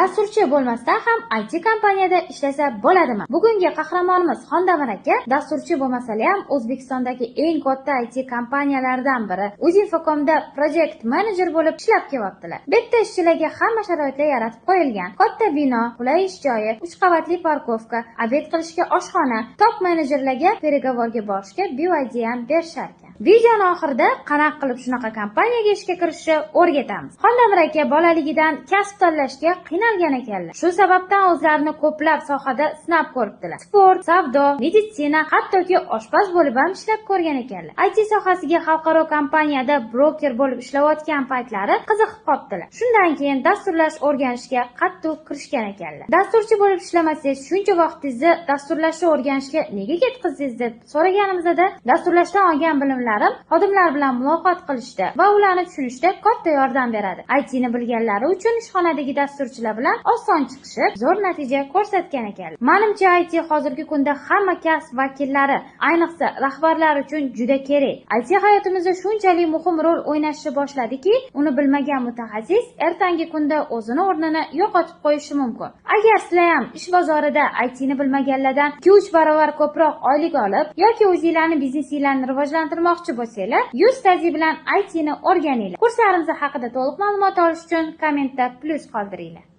Dasturchi bo'lmasdan ham IT kompaniyada ishlasa bo'ladimi? Bugungi qahramonimiz Xondamir aka dasturchi bo'lmasa ham O'zbekistondagi eng katta IT kompaniyalardan biri Uzinfocomda project manager bo'lib ishlab kelyaptilar. Bu yerda ishchilarga hamma sharoitlar yaratib qo'yilgan. Katta bino, qulay ish joyi, 3 qavatli parkovka, obed qilishga oshxona, top menejerlarga переговорga borishga BYD ham berishar ekan. Videoni oxirida qanaqa qilib shunaqa kompaniyaga ishga kirishni o'rgatamiz. Xondamir aka bolaligidan kasb tanlashga qiynalgan ekanlar. Shu sababdan o'zlarini ko'plab sohada sinab ko'ribdilar. Sport, savdo, meditsina, hattoki oshpaz bo'lib ham ishlab ko'rgan ekanlar. IT sohasiga xalqaro kompaniyada broker bo'lib ishlayotgan paytlari qiziqib qolibdilar. Shundan keyin dasturlash o'rganishga qattiq kirishgan ekanlar. Dasturchi bo'lib ishlamasangiz, shuncha vaqtingizni dasturlashni o'rganishga nega ketqizdingiz deb so'raganimizda dasturlashdan olgan bilimlarim xodimlar bilan muloqot qilishda va ularni tushunishda katta yordam beradi. IT ni bilganlari uchun ishxonadagi dasturchilar bilan oson chiqishib, zo'r natija ko'rsatgan ekanlar. Menimcha IT hozirgi kunda hamma kasb vakillari, ayniqsa rahbarlar uchun juda kerak. IT hayotimizda shunchalik muhim rol o'ynashni boshladiki, uni bilmagan mutaxassis ertangi kunda o'zini o'rnini yo'qotib qo'yishi mumkin. Agar sizlar ham ish bozorida IT ni bilmaganlardan 2-3 barobar ko'proq oylik olib yoki o'zingizlarning biznesinglarni rivojlantirmoqchi bo'lsanglar, 100% bilan IT ni o'rganinglar. Kurslarimiz haqida to'liq ma'lumot olish uchun kommentda plus qoldiringlar.